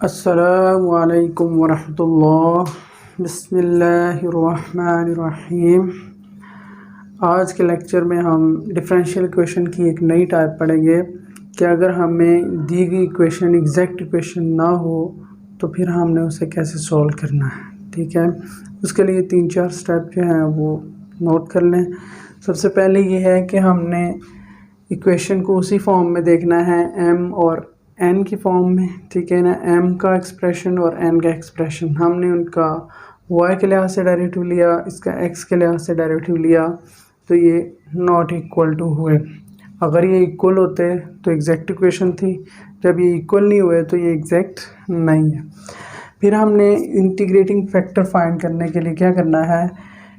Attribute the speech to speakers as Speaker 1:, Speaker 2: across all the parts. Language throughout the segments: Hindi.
Speaker 1: अस्सलामुअलैकुम वरहमतुल्लाह। बिस्मिल्लाहिर्रहमानिर्रहीम। आज के लेक्चर में हम डिफरेंशियल इक्वेशन की एक नई टाइप पढ़ेंगे कि अगर हमें दी गई इक्वेशन एग्जैक्ट इक्वेशन ना हो तो फिर हमने उसे कैसे सॉल्व करना है। ठीक है, उसके लिए 3-4 स्टेप जो हैं वो नोट कर लें। सबसे पहले ये है कि हमने इक्वेशन को उसी फॉर्म में देखना है, m और n की फॉर्म में। ठीक है ना, m का एक्सप्रेशन और n का एक्सप्रेशन हमने उनका y के लिहाज से डेरिवेटिव लिया, इसका x के लिहाज से डेरिवेटिव लिया, तो ये नॉट इक्वल टू हुए। अगर ये इक्वल होते तो एग्जैक्ट इक्वेशन थी, जब ये इक्वल नहीं हुए तो ये एग्जैक्ट नहीं है। फिर हमने इंटीग्रेटिंग फैक्टर फाइंड करने के लिए क्या करना है,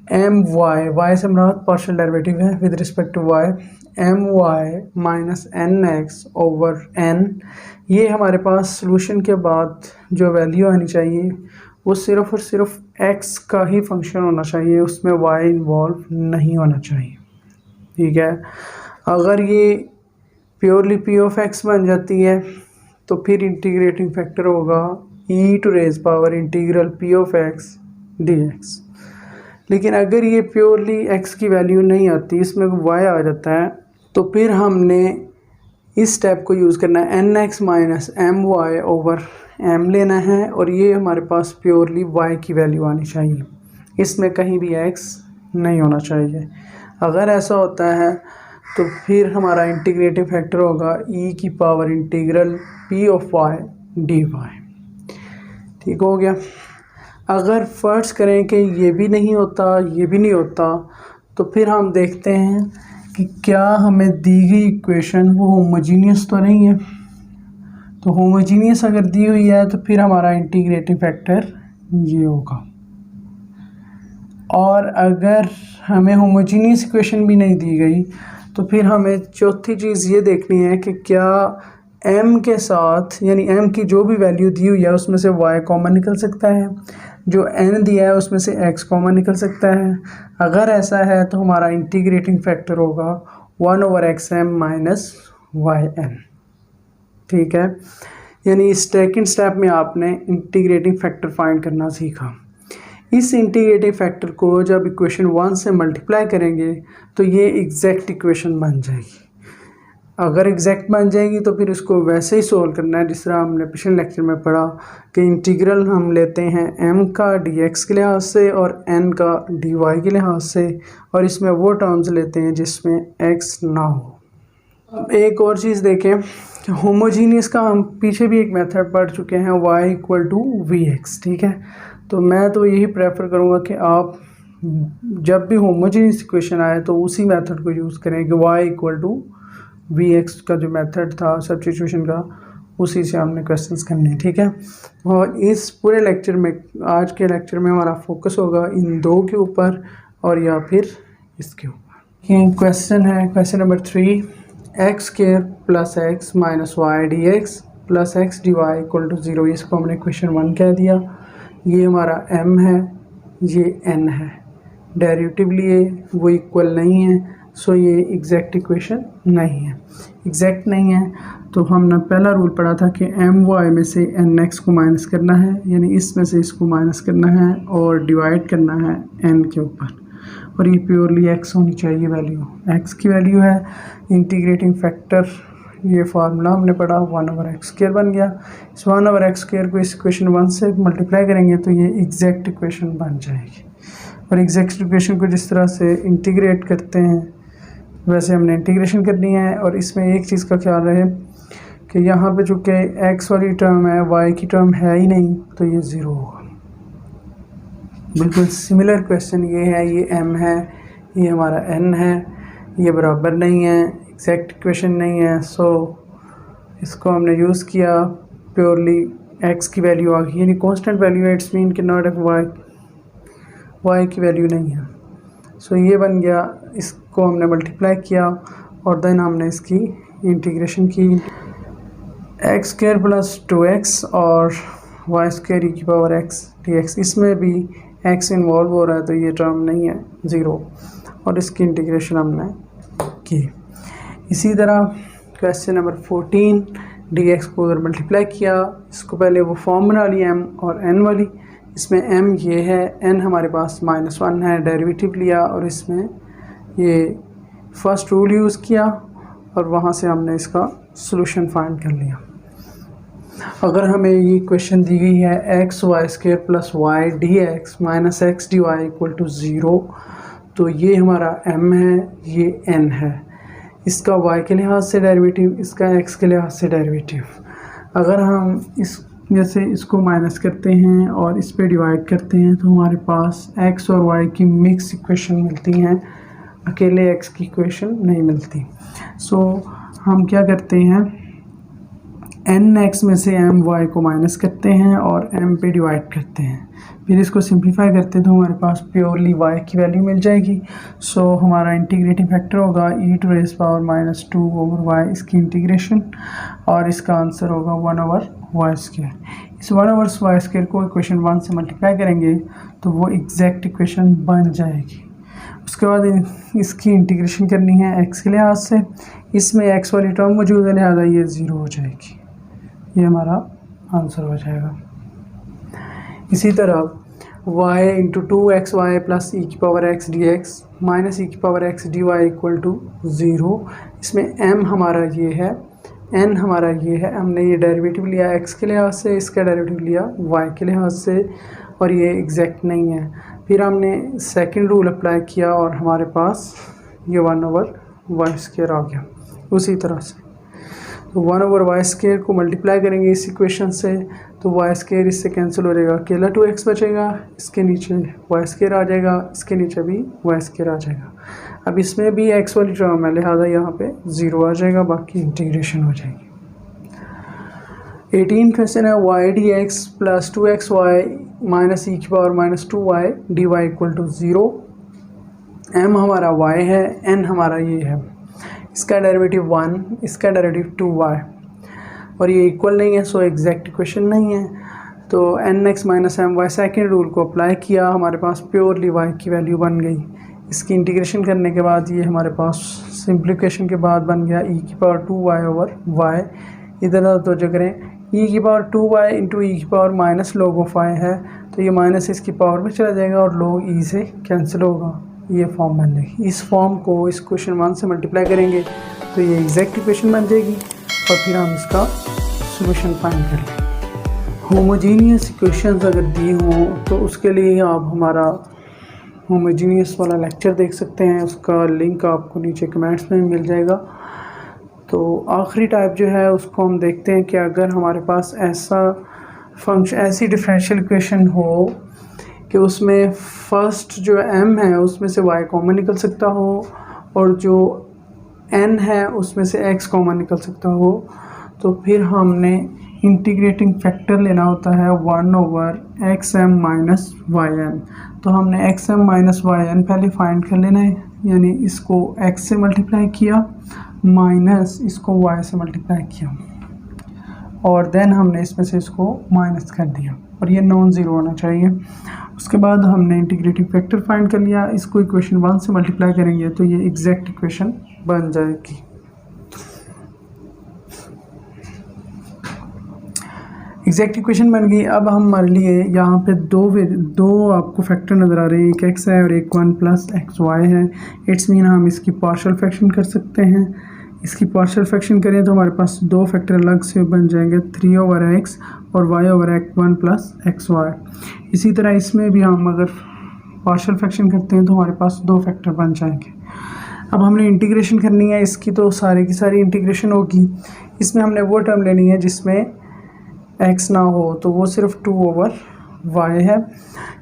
Speaker 1: y से मुराद पार्शियल डेरिवेटिव है with respect to y, my minus nx over n। ये हमारे पास सॉल्यूशन के बाद जो वैल्यू आनी चाहिए वो सिर्फ और सिर्फ x का ही फंक्शन होना चाहिए, उसमें y इन्वॉल्व नहीं होना चाहिए। ठीक है, अगर ये प्योरली p ऑफ x बन जाती है तो फिर इंटीग्रेटिंग फैक्टर होगा e to raise power integral p of x dx। लेकिन अगर ये प्योरली x की वैल्यू नहीं आती, इसमें y आ जाता है, तो फिर हमने इस स्टेप को यूज़ करना है, nx minus my over m लेना है, और ये हमारे पास प्योरली y की वैल्यू आनी चाहिए, इसमें कहीं भी x नहीं होना चाहिए। अगर ऐसा होता है तो फिर हमारा इंटीग्रेटिव फैक्टर होगा e की power integral p of y dy। ठीक हो गया। अगर फर्ज करें कि ये भी नहीं होता, ये भी नहीं होता, तो फिर हम देखते हैं कि क्या हमें दी गई इक्वेशन वो होमोजीनियस तो नहीं है। तो होमोजीनियस अगर दी हुई है तो फिर हमारा इंटीग्रेटिव फैक्टर ये होगा। और अगर हमें होमोजीनियस इक्वेशन भी नहीं दी गई तो फिर हमें चौथी चीज़ ये देखनी है कि क्या m के साथ, यानी m की जो भी वैल्यू दी हुई है उसमें से y कॉमन निकल सकता है, जो n दिया है उसमें से x कॉमन निकल सकता है। अगर ऐसा है तो हमारा इंटीग्रेटिंग फैक्टर होगा 1 ओवर xm माइनस yn। ठीक है, यानी इस सेकंड स्टेप में आपने इंटीग्रेटिंग फैक्टर फाइंड करना सीखा। इस इंटीग्रेटिंग फैक्टर को जब इक्वेशन 1 से मल्टीप्लाई करेंगे तो ये एग्जैक्ट इक्वेशन बन जाएगी। अगर एग्जैक्ट बन जाएगी तो फिर उसको वैसे ही सोल्व करना है जिस तरह हमने पिछले लेक्चर में पढ़ा कि इंटीग्रल हम लेते हैं m का dx के लिहाज से और n का dy के लिहाज से, और इसमें वो टर्म्स लेते हैं जिसमें x ना हो। अब एक और चीज़ देखें कि होमोजीनियस का हम पीछे भी एक मेथड पढ़ चुके हैं, y इक्वल टू vx। ठीक है, तो मैं तो यही प्रेफर करूँगा कि आप जब भी होमोजीनियस इक्वेशन आए तो उसी मेथड को यूज़ करें कि y इक्वल टू vx का जो मेथड था सब्स्टिट्यूशन का, उसी से हमने क्वेश्चंस करने हैं। ठीक है, और इस पूरे लेक्चर में, आज के लेक्चर में हमारा फोकस होगा इन दो के ऊपर और या फिर इसके ऊपर। ये क्वेश्चन है, question number 3, x square plus x minus y d x plus x d y equal to 0। इसको हमने क्वेश्चन 1 कह दिया। ये हमारा m है, ये n है, डेरिवेटिव लिए वो इक्वल नहीं है, सो ये एग्जैक्ट इक्वेशन नहीं है। एग्जैक्ट नहीं है तो हमने पहला रूल पढ़ा था कि my में से nx को माइनस करना है, यानी इसमें से इसको माइनस करना है और डिवाइड करना है n के ऊपर, और ये प्योरली x होनी चाहिए वैल्यू, x की वैल्यू है। इंटीग्रेटिंग फैक्टर ये फार्मूला हमने पढ़ा 1 ओवर एक्स स्क्वायर बन गया। इस 1 ओवर एक्स स्क्वायर को इस इक्वेशन 1 से मल्टीप्लाई करेंगे तो ये एग्जैक्ट इक्वेशन बन जाएगी। और एग्जैक्ट इक्वेशन को जिस तरह से इंटीग्रेट करते हैं वैसे हमने इंटीग्रेशन करनी है। और इसमें एक चीज़ का ख्याल रहे कि यहाँ पे चूँकि x वाली टर्म है, y की टर्म है ही नहीं, तो ये 0 होगा। बिल्कुल सिमिलर क्वेश्चन ये है, ये m है, ये हमारा n है, ये बराबर नहीं है, एग्जैक्ट इक्वेशन नहीं है, सो इसको हमने यूज़ किया, प्योरली x की वैल्यू आ गई, यानी कांस्टेंट वैल्यू है, इट्स मीन कि नॉट एफ y की वैल्यू नहीं है। सो ये बन गया, इसको हमने मल्टीप्लाई किया और देन हमने इसकी इंटीग्रेशन की। एक्स स्क्वायर प्लस 2x और वाई स्क्वायर की पावर x dx, इसमें भी x इन्वॉल्व हो रहा है तो ये टर्म नहीं है, 0, और इसकी इंटीग्रेशन हमने की। इसी तरह क्वेश्चन नंबर 14, dx को उधर मल्टीप्लाई किया, इसको पहले वो फॉर्म बना ली m और n वाली, इसमें m ये है, n हमारे पास -1 है, डेरिवेटिव लिया और इसमें ये फर्स्ट रूल यूज़ किया और वहाँ से हमने इसका सॉल्यूशन फाइंड कर लिया। अगर हमें ये क्वेश्चन दी गई है x y square plus y d x minus x d y equal to 0, तो ये हमारा m है, ये n है, इसका y के लिहाज से डेरिवेटिव, इसका x के लिहाज से डेरिवेटिव। अगर हम इस जैसे इसको माइनस करते हैं और इस पे डिवाइड करते हैं तो हमारे पास x और y की मिक्स इक्वेशन मिलती हैं, अकेले x की इक्वेशन नहीं मिलती। सो हम क्या करते हैं, n x में से m y को माइनस करते हैं और m पे डिवाइड करते हैं, फिर इसको सिंप्लीफाई करते हैं तो हमारे पास प्योरली y की वैल्यू मिल जाएगी। सो हमारा इंटीग्रेटिंग फैक्टर होगा e⁻⁻² ओवर y, इसकी इंटीग्रेशन, और इसका आंसर होगा 1/y²। इस 1/y² को इक्वेशन 1 से मल्टीप्लाई करेंगे तो वो एग्जैक्ट इक्वेशन बन जाएगी। उसके बाद इसकी इंटीग्रेशन करनी है x के लिहाज से, इसमें x वाली टर्म मौजूद है लिहाजा ये 0 हो जाएगी, ये हमारा आंसर हो जाएगा। इसी तरह y into 2xy plus e⁻x dx minus e⁻x dy equal to 0, इसमें m हमारा ये है, n हमारा ये है, हमने ये डेरिवेटिव लिया x के लिहाज से, इसका डेरिवेटिव लिया y के लिहाज से और ये एग्जैक्ट नहीं है। फिर हमने सेकंड रूल अप्लाई किया और हमारे पास ये 1/y² आ गया। उसी तरह से तो 1/y² को मल्टीप्लाई करेंगे इस इक्वेशन से तो y² इससे कैंसिल हो जाएगा, अकेला 2x बचेगा, इसके नीचे y² आ जाएगा, इसके नीचे भी y² आ जाएगा। अब इसमें भी x वाली टर्म है लिहाजा यहाँ पे 0 आ जाएगा, बाकी इंटीग्रेशन हो जाएगी। 18 क्वेश्चन है y dx plus 2xy minus e⁻⁻2y dy equal to 0। m हमारा y है, n हमारा ये है, इसका डेरिवेटिव 1, इसका डेरिवेटिव 2y और ये इक्वल नहीं है, सो एग्जैक्ट इक्वेशन नहीं है। तो nx minus my second rule को अप्लाई किया, हमारे पास प्योरली y की वैल्यू बन गई। इसकी इंटीग्रेशन करने के बाद ये हमारे पास सिंप्लीफिकेशन के बाद बन गया e⁻2y ओवर y। इधर तो जो करें e⁻2y इंटू e⁻−log⁡y है तो ये माइनस इसकी पावर में चला जाएगा और log e से कैंसिल होगा, ये फॉर्म बन जाएगी। इस फॉर्म को इस क्वेश्चन 1 से मल्टीप्लाई करेंगे तो ये एग्जैक्ट इक्वेशन बन जाएगी और फिर हम इसका सॉल्यूशन फाइंड कर लें। होमोजीनियस इक्वेशंस अगर दी हों तो उसके लिए आप हमारा होमोजीनियस वाला लेक्चर देख सकते हैं, उसका लिंक आपको नीचे कमेंट्स में मिल जाएगा। तो आखिरी टाइप जो है उसको हम देखते हैं कि अगर हमारे पास ऐसी डिफरेंशियल इक्वेशन हो कि उसमें फर्स्ट जो m है उसमें से y कॉमन निकल सकता हो और जो n है उसमें से x कॉमन निकल सकता हो, तो फिर हमने इंटीग्रेटिंग फैक्टर लेना होता है 1/xm माइनस yn। तो हमने xm माइनस yn पहले फाइंड कर लेना है, यानी इसको x से मल्टीप्लाई किया माइनस इसको y से मल्टीप्लाई किया और देन हमने इसमें से इसको माइनस कर दिया और ये नॉन ज़ीरो होना चाहिए। उसके बाद हमने इंटीग्रेटिंग फैक्टर फाइंड कर लिया, इसको इक्वेशन 1 से मल्टीप्लाई करेंगे तो ये एग्जैक्ट इक्वेशन बन जाएगी। एग्जैक्ट इक्वेशन बन गई। अब हम हमारे लिए यहाँ पे दो आपको फैक्टर नज़र आ रहे हैं, एक x है और एक 1 प्लस xy है। इट्स मीन हम इसकी पार्शियल फ्रैक्शन कर सकते हैं। इसकी पार्शियल फ्रैक्शन करें तो हमारे पास दो फैक्टर अलग से बन जाएंगे, 3/x और y/1 प्लस xy। इसी तरह इसमें भी हम अगर पार्शियल फ्रैक्शन करते हैं तो हमारे पास दो फैक्टर बन जाएंगे। अब हमने इंटीग्रेशन करनी है इसकी, तो सारी की सारी इंटीग्रेशन होगी। इसमें हमने वो टर्म लेनी है जिसमें x ना हो, तो वो सिर्फ 2/y है।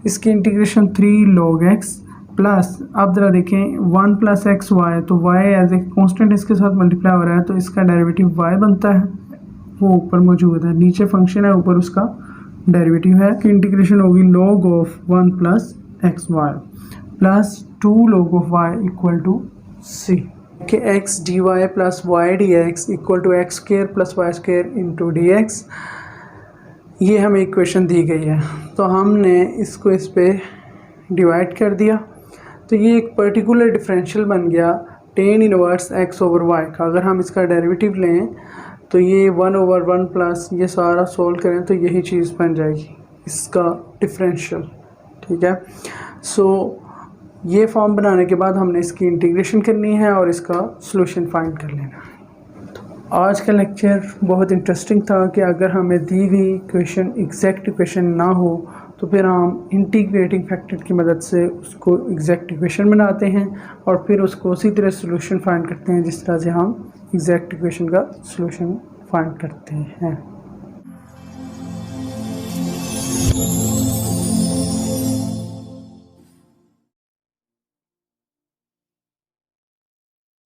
Speaker 1: इसकी इंटीग्रेशन 3 log x प्लस, आप ज़रा देखें 1 प्लस xy, तो y एज ए कांस्टेंट इसके साथ मल्टीप्लाई हो रहा है तो इसका डेरिवेटिव y बनता है, वो ऊपर मौजूद है। नीचे फंक्शन है, ऊपर उसका डेरिवेटिव है। इंटीग्रेशन होगी log of 1 plus xy plus 2 log of y equal to c कि x dy plus y dx equal to x² plus y² into dx। ये हमें इक्वेशन दी गई है तो हमने इसको इस पे डिवाइड कर दिया तो ये एक पर्टिकुलर डिफरेंशियल बन गया tan inverse x over y का। अगर हम इसका डेरिवेटिव लें तो ये 1/1 प्लस ये सारा सोल्व करें तो यही चीज़ बन जाएगी इसका डिफरेंशियल। ठीक है, सो ये फॉर्म बनाने के बाद हमने इसकी इंटीग्रेशन करनी है और इसका सॉल्यूशन फाइंड कर लेना है। आज का लेक्चर बहुत इंटरेस्टिंग था कि अगर हमें दी गई इक्वेशन एग्जैक्ट इक्वेशन ना हो तो फिर हम इंटीग्रेटिंग फैक्टर की मदद से उसको एग्जैक्ट इक्वेशन बनाते हैं और फिर उसको उसी तरह सॉल्यूशन फाइंड करते हैं जिस तरह से हम एग्जैक्ट इक्वेशन का सॉल्यूशन फाइंड करते हैं।